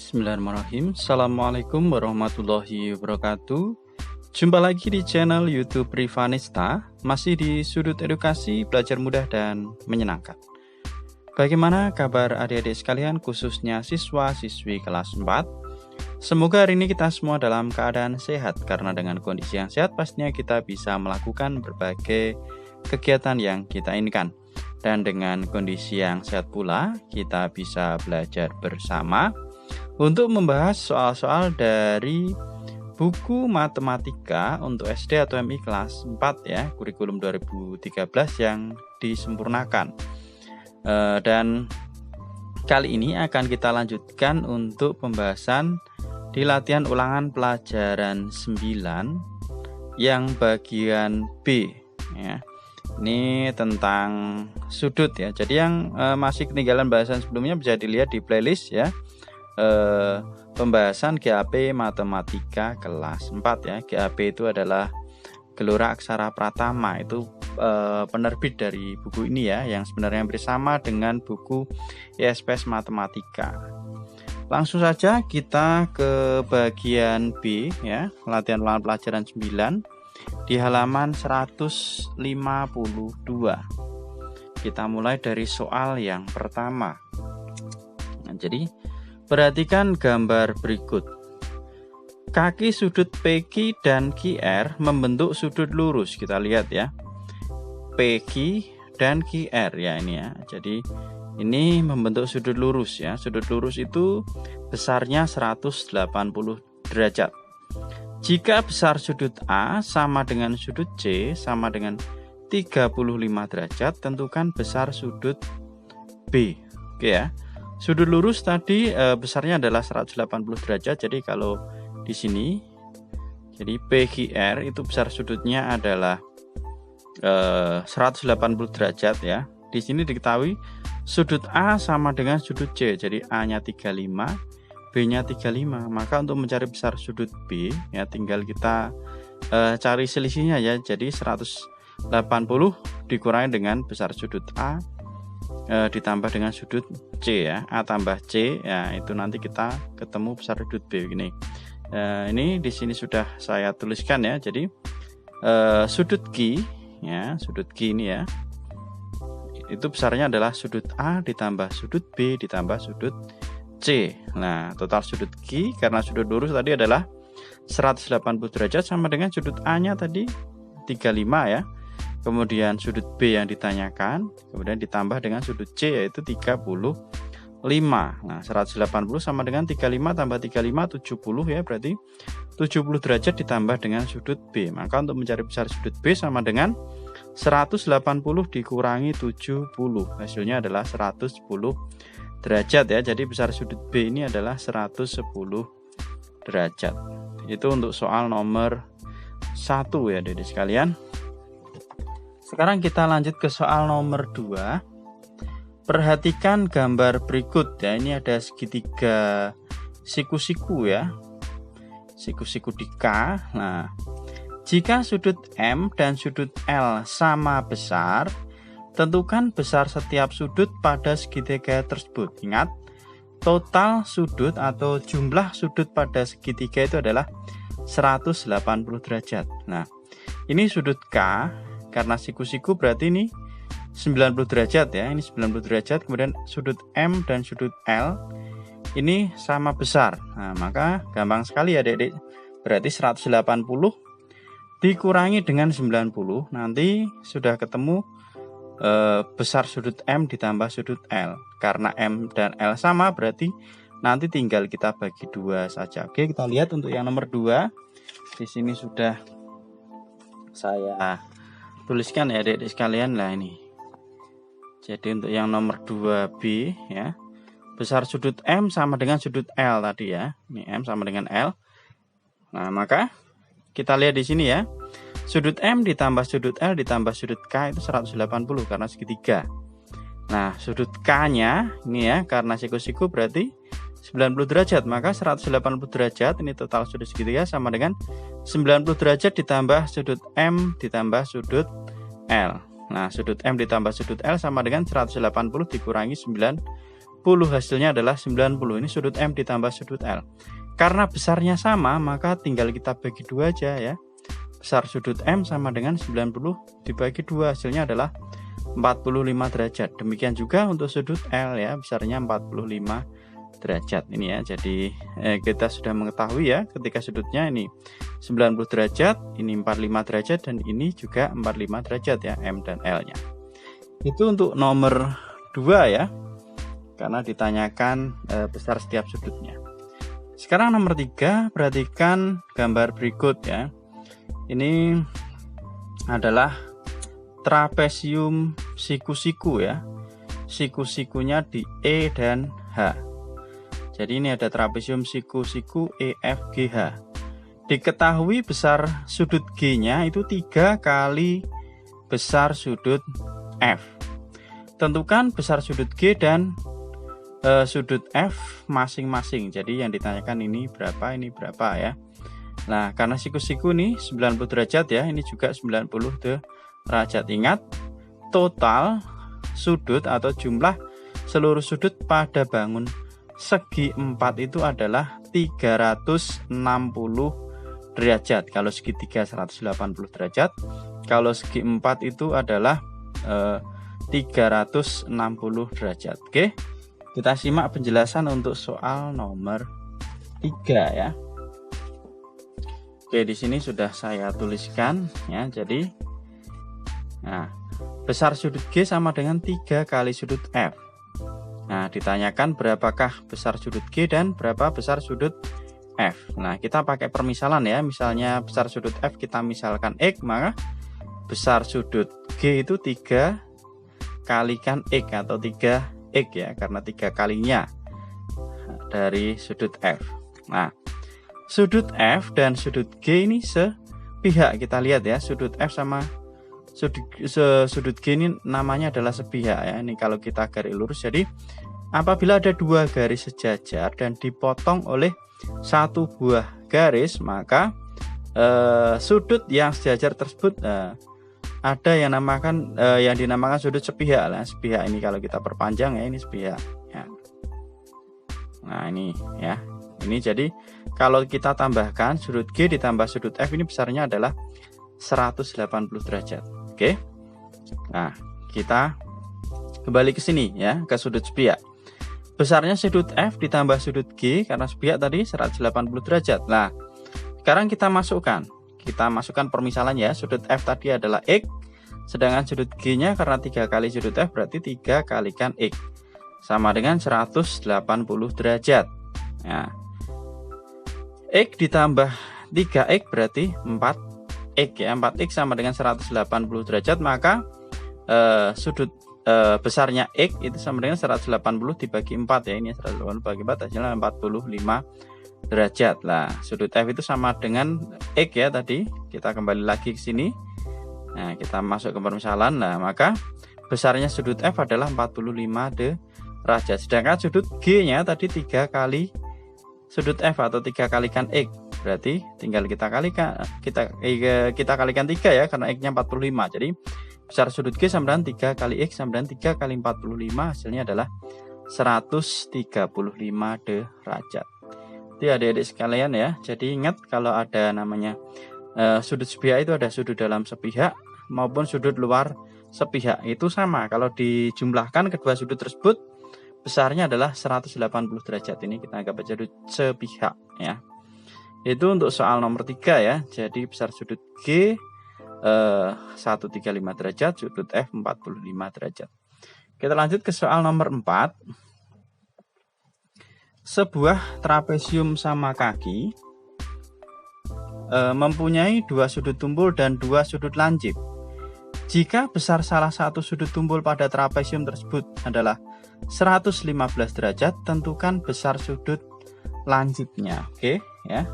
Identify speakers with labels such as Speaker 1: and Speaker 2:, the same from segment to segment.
Speaker 1: Bismillahirrahmanirrahim. Assalamualaikum warahmatullahi wabarakatuh. Jumpa lagi di channel YouTube Rivanista, masih di sudut edukasi, belajar mudah dan menyenangkan. Bagaimana kabar adik-adik sekalian, khususnya siswa-siswi kelas 4? Semoga hari ini kita semua dalam keadaan sehat, karena dengan kondisi yang sehat pastinya kita bisa melakukan berbagai kegiatan yang kita inginkan. Dan dengan kondisi yang sehat pula, kita bisa belajar bersama untuk membahas soal-soal dari buku matematika untuk SD atau MI kelas 4 ya, kurikulum 2013 yang disempurnakan. Dan kali ini akan kita lanjutkan untuk pembahasan di latihan ulangan pelajaran 9 yang bagian B ya. Ini tentang sudut ya. Jadi yang masih ketinggalan bahasan sebelumnya bisa dilihat di playlist ya. Pembahasan GAP Matematika kelas 4 ya. GAP itu adalah Gelora Aksara Pratama, itu penerbit dari buku ini ya, yang sebenarnya bersama dengan buku ISPS Matematika. Langsung saja kita ke bagian B ya, latihan ulangan pelajaran 9 di halaman 152. Kita mulai dari soal yang pertama. Nah, jadi perhatikan gambar berikut. Kaki sudut PQ dan QR membentuk sudut lurus. Kita lihat ya. PQ dan QR ya ini ya. Jadi ini membentuk sudut lurus ya. Sudut lurus itu besarnya 180 derajat. Jika besar sudut A sama dengan sudut C sama dengan 35 derajat, tentukan besar sudut B. Oke ya. Sudut lurus tadi besarnya adalah 180 derajat. Jadi kalau di sini, jadi PQR itu besar sudutnya adalah 180 derajat ya. Di sini diketahui sudut A sama dengan sudut C. Jadi A-nya 35, B-nya 35. Maka untuk mencari besar sudut B ya tinggal kita cari selisihnya ya. Jadi 180 dikurangi dengan besar sudut A ditambah dengan sudut C ya, A tambah C ya, itu nanti kita ketemu besar sudut B begini. Ini di sini sudah saya tuliskan ya. Jadi sudut Q ya, sudut Q ini ya, itu besarnya adalah sudut A ditambah sudut B ditambah sudut C. Nah, total sudut Q karena sudut lurus tadi adalah 180 derajat sama dengan sudut A-nya tadi 35 ya. Kemudian sudut B yang ditanyakan, kemudian ditambah dengan sudut C yaitu 35. Nah, 180 sama dengan 35 tambah 35 70 ya, berarti 70 derajat ditambah dengan sudut B. Maka untuk mencari besar sudut B sama dengan 180 dikurangi 70. Hasilnya adalah 110 derajat ya. Jadi besar sudut B ini adalah 110 derajat. Itu untuk soal nomor 1 ya Adik sekalian. Sekarang kita lanjut ke soal nomor 2. Perhatikan gambar berikut ya. Ini ada segitiga siku-siku ya. Siku-siku di K. Nah, jika sudut M dan sudut L sama besar, tentukan besar setiap sudut pada segitiga tersebut. Ingat, total sudut atau jumlah sudut pada segitiga itu adalah 180 derajat. Nah, ini sudut K. Karena siku-siku berarti ini 90 derajat ya. Ini 90 derajat. Kemudian sudut M dan sudut L ini sama besar. Nah, maka gampang sekali ya Adik-adik. Berarti 180 dikurangi dengan 90. Nanti sudah ketemu besar sudut M ditambah sudut L. Karena M dan L sama berarti nanti tinggal kita bagi 2 saja. Oke, kita lihat untuk yang nomor 2. Di sini sudah saya tuliskan ya Adik-adik sekalian lah ini. Jadi untuk yang nomor 2B ya, besar sudut M sama dengan sudut L tadi ya. Ini M sama dengan L. Nah, maka kita lihat di sini ya. Sudut M ditambah sudut L ditambah sudut K itu 180 karena segitiga. Nah, sudut K-nya ini ya, karena siku-siku berarti 90 derajat, maka 180 derajat ini total sudut segitiga sama dengan 90 derajat ditambah sudut M ditambah sudut L. Nah, sudut M ditambah sudut L sama dengan 180 dikurangi 90. hasilnya adalah 90. Ini sudut M ditambah sudut L. Karena besarnya sama, maka tinggal kita bagi 2 aja ya. Besar sudut M sama dengan 90 dibagi 2, hasilnya adalah 45 derajat. Demikian juga untuk sudut L ya, besarnya 45 derajat ini ya. Jadi kita sudah mengetahui ya, ketika sudutnya ini 90 derajat, ini 45 derajat, dan ini juga 45 derajat ya, M dan L nya. Itu untuk nomor 2 ya, karena ditanyakan besar setiap sudutnya. Sekarang nomor 3, perhatikan gambar berikut ya. Ini adalah trapesium siku-siku ya. Siku-sikunya di E dan H. Jadi ini ada trapesium siku-siku E, F, G, H. Diketahui besar sudut G-nya itu 3 kali besar sudut F. Tentukan besar sudut G dan sudut F masing-masing. Jadi yang ditanyakan ini berapa ya. Nah, karena siku-siku nih 90 derajat ya, ini juga 90 derajat. Ingat, total sudut atau jumlah seluruh sudut pada bangun segi 4 itu adalah 360 derajat. Kalau segitiga 180 derajat. Kalau segi 4 itu adalah 360 derajat. Oke. Kita simak penjelasan untuk soal nomor 3 ya. Oke, di sini sudah saya tuliskan ya. Jadi besar sudut G sama dengan 3 kali sudut F. Nah, ditanyakan berapakah besar sudut G dan berapa besar sudut F. Nah, kita pakai permisalan ya. Misalnya besar sudut F kita misalkan X, maka besar sudut G itu 3 kalikan X atau 3X ya, karena 3 kalinya dari sudut F. Nah, sudut F dan sudut G ini sepihak. Kita lihat ya, sudut F sama sudut G ini namanya adalah sepihak ya. Ini kalau kita garis lurus. Jadi apabila ada 2 garis sejajar dan dipotong oleh 1 buah garis, maka sudut yang sejajar tersebut ada yang dinamakan sudut sepihak lah. Sepihak ini kalau kita perpanjang ya, ini sepihak ya. Nah, ini ya. Ini jadi kalau kita tambahkan sudut G ditambah sudut F, ini besarnya adalah 180 derajat. Oke. Nah, kita kembali ke sini ya, ke sudut sepihak. Besarnya sudut F ditambah sudut G karena sepihak tadi 180 derajat. Nah, sekarang kita masukkan permisalan ya. Sudut F tadi adalah X, sedangkan sudut G-nya karena 3 kali sudut F berarti 3 kalikan X sama dengan 180 derajat. Nah, X ditambah 3X berarti 4X ya. 4X sama dengan 180 derajat, maka sudut besarnya X itu sama dengan 180 dibagi 4 ya. Ini 180 dibagi 4 hasilnya 45 derajat. Lah, sudut F itu sama dengan X ya tadi. Kita kembali lagi ke sini. Nah, kita masuk ke permisalan. Nah, maka besarnya sudut F adalah 45 derajat. Sedangkan sudut G-nya tadi 3 kali sudut F atau 3 kalikan X. Berarti tinggal kita kalikan 3 ya, karena X-nya 45. Jadi besar sudut G sama dengan 3 kali X sama dengan 3 kali 45, hasilnya adalah 135 derajat. Jadi adik-adik sekalian ya, jadi ingat kalau ada namanya sudut sepihak itu ada sudut dalam sepihak maupun sudut luar sepihak. Itu sama, kalau dijumlahkan kedua sudut tersebut besarnya adalah 180 derajat. Ini kita anggap sudut sepihak ya. Itu untuk soal nomor 3 ya. Jadi besar sudut G 135 derajat, sudut F 45 derajat. Kita lanjut ke soal nomor 4. Sebuah trapesium sama kaki mempunyai 2 sudut tumpul dan 2 sudut lancip. Jika besar salah satu sudut tumpul pada trapesium tersebut adalah 115 derajat, tentukan besar sudut lancipnya. Oke ya.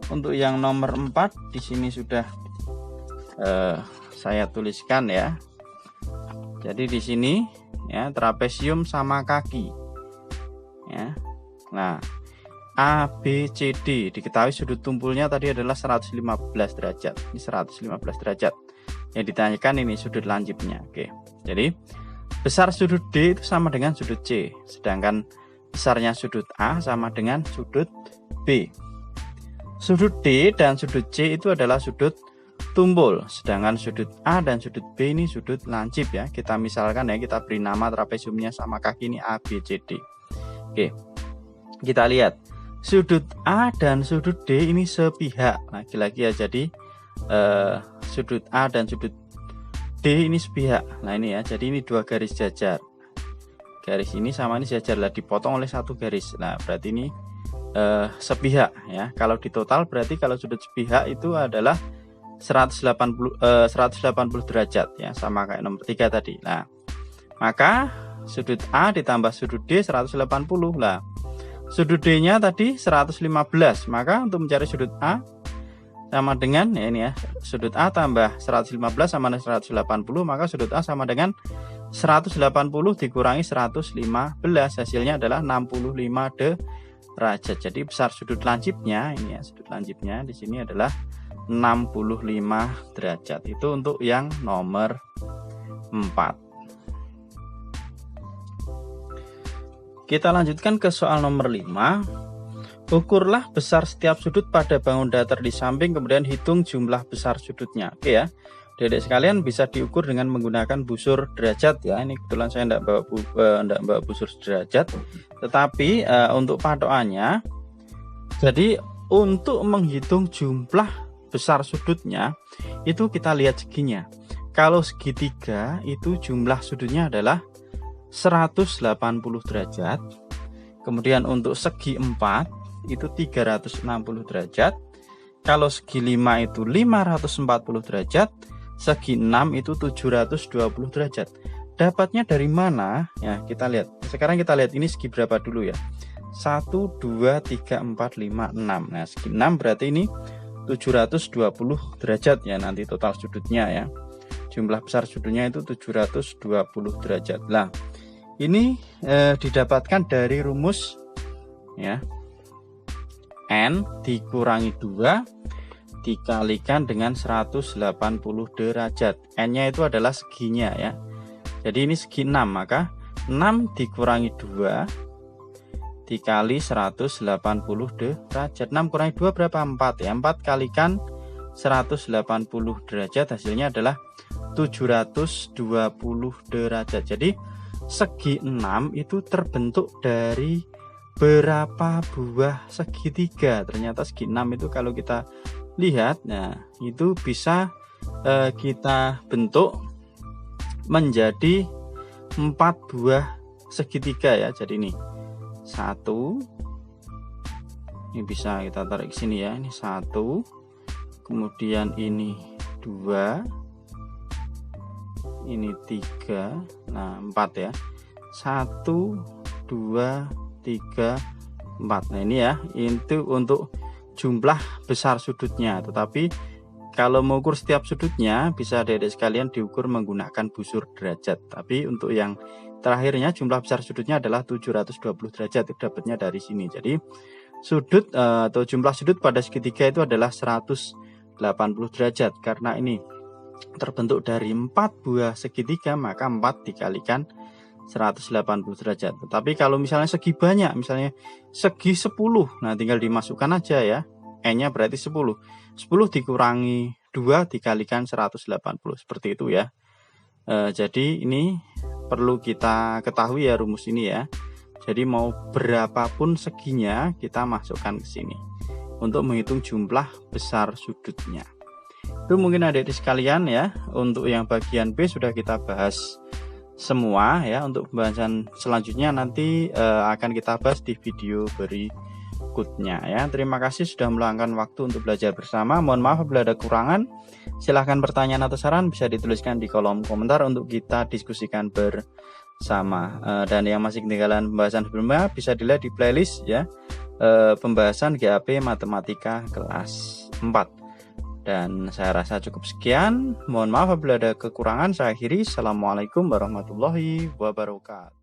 Speaker 1: Untuk yang nomor 4 di sini sudah saya tuliskan ya. Jadi di sini ya, trapesium sama kaki ya. Nah, A, B, C, D diketahui sudut tumpulnya tadi adalah 115 derajat. Ini 115 derajat. Yang ditanyakan ini sudut lancipnya. Oke. Jadi besar sudut D itu sama dengan sudut C, sedangkan besarnya sudut A sama dengan sudut B. Sudut D dan sudut C itu adalah sudut tumpul, sedangkan sudut A dan sudut B ini sudut lancip ya. Kita misalkan ya, kita beri nama trapesiumnya sama kaki ini A, B, C, D. Oke, kita lihat sudut A dan sudut D ini sepihak. Lagi-lagi ya, jadi sudut A dan sudut D ini sepihak. Nah ini ya, jadi ini dua garis jajar. Garis ini sama ini jajar lah, dipotong oleh satu garis. Nah berarti ini sepihak ya. Kalau di total berarti kalau sudut sepihak itu adalah 180 derajat ya, sama kayak nomor 3 tadi. Nah, maka sudut A ditambah sudut D 180 lah. Sudut D-nya tadi 115. Maka untuk mencari sudut A sama dengan ya ini ya, sudut A tambah 115 sama dengan 180, maka sudut A sama dengan 180 dikurangi 115, hasilnya adalah 65 derajat. Jadi besar sudut lancipnya ini ya, sudut lancipnya di sini adalah 65 derajat. Itu untuk yang nomor 4. Kita lanjutkan ke soal nomor 5. Ukurlah besar setiap sudut pada bangun datar di samping, kemudian hitung jumlah besar sudutnya. Oke ya, Dedek sekalian bisa diukur dengan menggunakan busur derajat ya. Ini kebetulan saya tidak bawa busur derajat, tetapi untuk patokannya, jadi untuk menghitung jumlah besar sudutnya itu kita lihat seginya. Kalau segitiga itu jumlah sudutnya adalah 180 derajat. Kemudian untuk segi 4 itu 360 derajat. Kalau segi 5 itu 540 derajat. Segi 6 itu 720 derajat. Dapatnya dari mana? Ya, kita lihat. Sekarang kita lihat ini segi berapa dulu ya. 1 2 3 4 5 6. Nah, segi 6 berarti ini 720 derajat ya, nanti total sudutnya ya. Jumlah besar sudutnya itu 720 derajat. Lah, ini didapatkan dari rumus ya. N dikurangi 2 dikalikan dengan 180 derajat. N-nya itu adalah seginya ya. Jadi ini segi 6, maka 6 dikurangi 2 dikali 180 derajat. 6 kurangi 2 berapa? 4 ya. 4 kalikan 180 derajat, hasilnya adalah 720 derajat. Jadi segi 6 itu terbentuk dari berapa buah segitiga? Ternyata segi 6 itu kalau kita lihat, nah itu bisa kita bentuk menjadi 4 buah segitiga ya. Jadi ini 1, ini bisa kita tarik ke sini ya, ini 1, kemudian ini 2, ini 3, nah 4 ya, 1 2 3 4. Nah ini ya, itu untuk jumlah besar sudutnya. Tetapi kalau mengukur setiap sudutnya bisa Dedek sekalian diukur menggunakan busur derajat. Tapi untuk yang terakhirnya jumlah besar sudutnya adalah 720 derajat, itu dapatnya dari sini. Jadi sudut atau jumlah sudut pada segitiga itu adalah 180 derajat. Karena ini terbentuk dari 4 buah segitiga, maka 4 dikalikan 180 derajat. Tetapi kalau misalnya segi banyak, misalnya segi 10, nah tinggal dimasukkan aja ya, N-nya berarti 10. 10 dikurangi 2 dikalikan 180, seperti itu ya. Jadi ini perlu kita ketahui ya rumus ini ya. Jadi mau berapapun seginya kita masukkan ke sini untuk menghitung jumlah besar sudutnya. Itu mungkin adik-adik sekalian ya. Untuk yang bagian B sudah kita bahas semua ya. Untuk pembahasan selanjutnya nanti akan kita bahas di video berikutnya ya. Terima kasih sudah meluangkan waktu untuk belajar bersama. Mohon maaf apabila ada kekurangan. Silahkan pertanyaan atau saran bisa dituliskan di kolom komentar untuk kita diskusikan bersama. Dan yang masih ketinggalan pembahasan sebelumnya bisa dilihat di playlist ya, pembahasan GAP Matematika kelas 4. Dan saya rasa cukup sekian. Mohon maaf apabila ada kekurangan. Saya akhiri. Assalamualaikum warahmatullahi wabarakatuh.